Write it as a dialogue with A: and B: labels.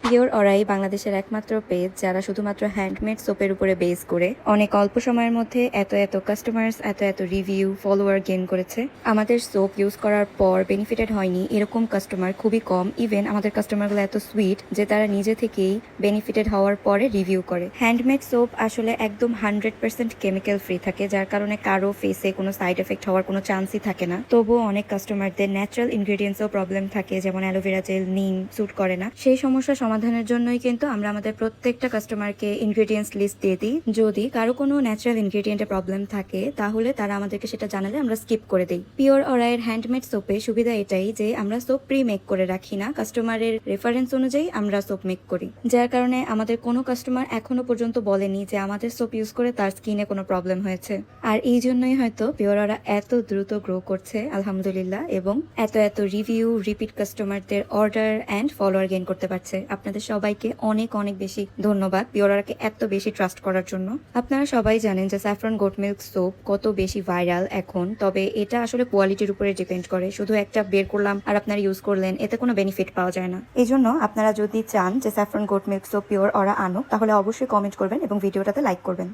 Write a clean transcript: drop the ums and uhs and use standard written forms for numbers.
A: Pure অরাই বাংলাদেশের একমাত্র page যারা শুধুমাত্র হ্যান্ডমেড সোপের উপরে বেস করে অনেক অল্প সময়ের মধ্যে এত কাস্টমার্স এত রিভিউ ফলোয়ার গেইন করেছে। আমাদের সোপ ইউজ করার পর বেনিফিটেড হয়নি এরকম কাস্টমার খুবই কম। ইভেন আমাদের কাস্টমারগুলো এত সুইট যে তারা নিজে থেকেই বেনিফিটেড হওয়ার পরে রিভিউ করে। হ্যান্ডমেড সোপ আসলে একদম 100% কেমিক্যাল ফ্রি থাকে, যার কারণে কারো ফেসে কোনো সাইড এফেক্ট হওয়ার কোনো চান্সই থাকে না। তবুও অনেক কাস্টমারদের ন্যাচারাল ইনগ্রেডিয়েন্টসও প্রবলেম থাকে, যেমন অ্যালোভেরা জেল, নিম স্যুট করে না। সেই সমস্যা সমাধানের জন্যই কিন্তু আমরা আমাদের প্রত্যেকটা কাস্টমারকে ইনগ্রেডিয়েন্টস লিস্ট দিয়ে দিই। যদি কারো কোনো ন্যাচারাল ইনগ্রেডিয়েন্টে প্রবলেম থাকে তাহলে তারা আমাদেরকে সেটা জানালে আমরা স্কিপ করে দিই। পিওর অরাইয়ের হ্যান্ডমেড সোপে সুবিধা এটাই যে আমরা সোপ প্রি মেক করে রাখি না, কাস্টমারের রেফারেন্স অনুযায়ী আমরা সোপ মেক করি, যার কারণে আমাদের কোনো কাস্টমার এখনো পর্যন্ত বলেনি যে আমাদের সোপ ইউজ করে তার স্কিনে কোনো প্রবলেম হয়েছে। আর এই জন্যই হয়তো পিওর অরা এত দ্রুত গ্রো করছে আলহামদুলিল্লাহ, এবং এত রিভিউ, রিপিট কাস্টমারদের অর্ডার অ্যান্ড ফলোয়ার গেইন করতে পারছে। আপনাদের সবাইকে অনেক বেশি ধন্যবাদ পিওর অরাকে এত বেশি ট্রাস্ট করার জন্য। আপনারা সবাই জানেন যে স্যাফরন গোট মিল্ক সোপ কত বেশি ভাইরাল এখন, তবে এটা আসলে কোয়ালিটির উপরে ডিপেন্ড করে। শুধু একটা বের করলাম আর আপনারা ইউজ করলেন, এতে কোনো বেনিফিট পাওয়া যায় না। এই জন্য আপনারা যদি চান যে saffron goat milk soap pure aura আনুক, তাহলে অবশ্যই কমেন্ট করবেন এবং ভিডিওটাতে লাইক করবেন।